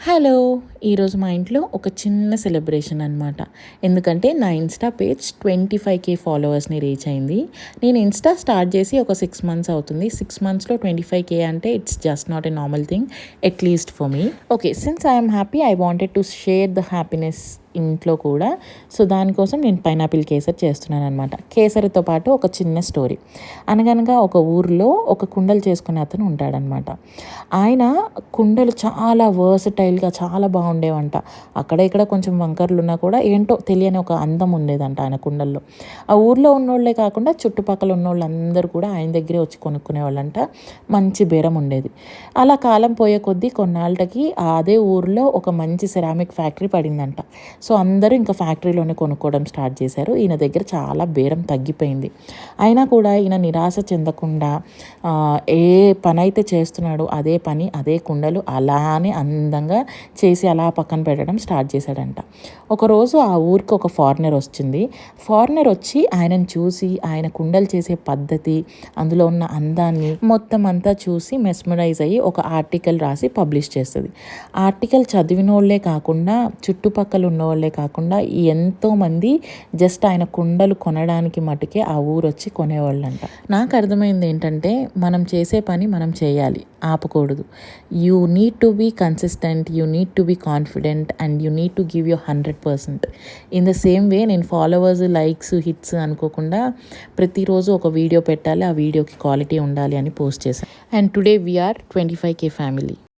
Hello! ఈరోజు మా ఇంట్లో ఒక చిన్న సెలబ్రేషన్ అనమాట. ఎందుకంటే నా ఇన్‌స్టా పేజ్ 25,000 ఫాలోవర్స్‌ని రీచ్ అయింది. నేను ఇన్‌స్టా స్టార్ట్ చేసి ఒక 6 మంత్స్ అవుతుంది. 6 మంత్స్‌లో 25,000 అంటే it's just not a normal thing at least for me. Okay. Since I am happy I wanted to share the happiness ఇంట్లో కూడా. సో, దానికోసం నేను పైనాపిల్ కేసరి చేస్తున్నాననమాట. కేసరితో పాటు ఒక చిన్న స్టోరీ. అనగనగా ఒక ఊరిలో ఒక కుండలు చేసుకునే అతను ఉంటాడనమాట. ఆయన కుండలు చాలా వర్సటైల్‌గా చాలా బాగుండేవంట. అక్కడ ఇక్కడ కొంచెం వంకర్లున్నా కూడా ఏంటో తెలియని ఒక అందం ఉండేదంట ఆయన కుండల్లో. ఆ ఊర్లో ఉన్నోళ్ళే కాకుండా చుట్టుపక్కల ఉన్నోళ్ళందరూ కూడా ఆయన దగ్గరే వచ్చి కొనుక్కునేవాళ్ళంట. మంచి బేరం ఉండేది. అలా కాలం పోయే కొద్దీ కొన్నాళ్ళకి అదే ఊరిలో ఒక మంచి సెరామిక్ ఫ్యాక్టరీ పడిందంట. సో, అందరూ ఇంకా ఫ్యాక్టరీలోనే కొనుక్కోవడం స్టార్ట్ చేశారు. ఈయన దగ్గర చాలా బేరం తగ్గిపోయింది. అయినా కూడా ఈయన నిరాశ చెందకుండా ఏ పనైతే చేస్తున్నాడో అదే పని అదే కుండలు అలానే అందంగా చేసి అలా పక్కన పెట్టడం స్టార్ట్ చేశాడంట. ఒకరోజు ఆ ఊరికి ఒక ఫారినర్ వచ్చింది. ఫారినర్ వచ్చి ఆయనను చూసి ఆయన కుండలు చేసే పద్ధతి అందులో ఉన్న అందాన్ని మొత్తం అంతా చూసి మెస్మరైజ్ అయ్యి ఒక ఆర్టికల్ రాసి పబ్లిష్ చేస్తుంది. ఆర్టికల్ చదివినోళ్లే కాకుండా చుట్టుపక్కల ఉన్నోళ్లే కాకుండా ఎంతోమంది జస్ట్ ఆయన కుండలు కొనడానికి మటుకే ఆ ఊరు వచ్చి కొనేవాళ్ళంట. నాకు అర్థమైంది ఏంటంటే మనం చేసే పని మనం చేయాలి, ఆపకూడదు. You need to be consistent, you need to be confident and you need to give your 100%. In the same way నేను ఫాలోవర్స్ లైక్స్ హిట్స్ అనుకోకుండా ప్రతిరోజు ఒక వీడియో పెట్టాలి, ఆ వీడియోకి క్వాలిటీ ఉండాలి అని పోస్ట్ చేశాను. And today we are 25,000 family.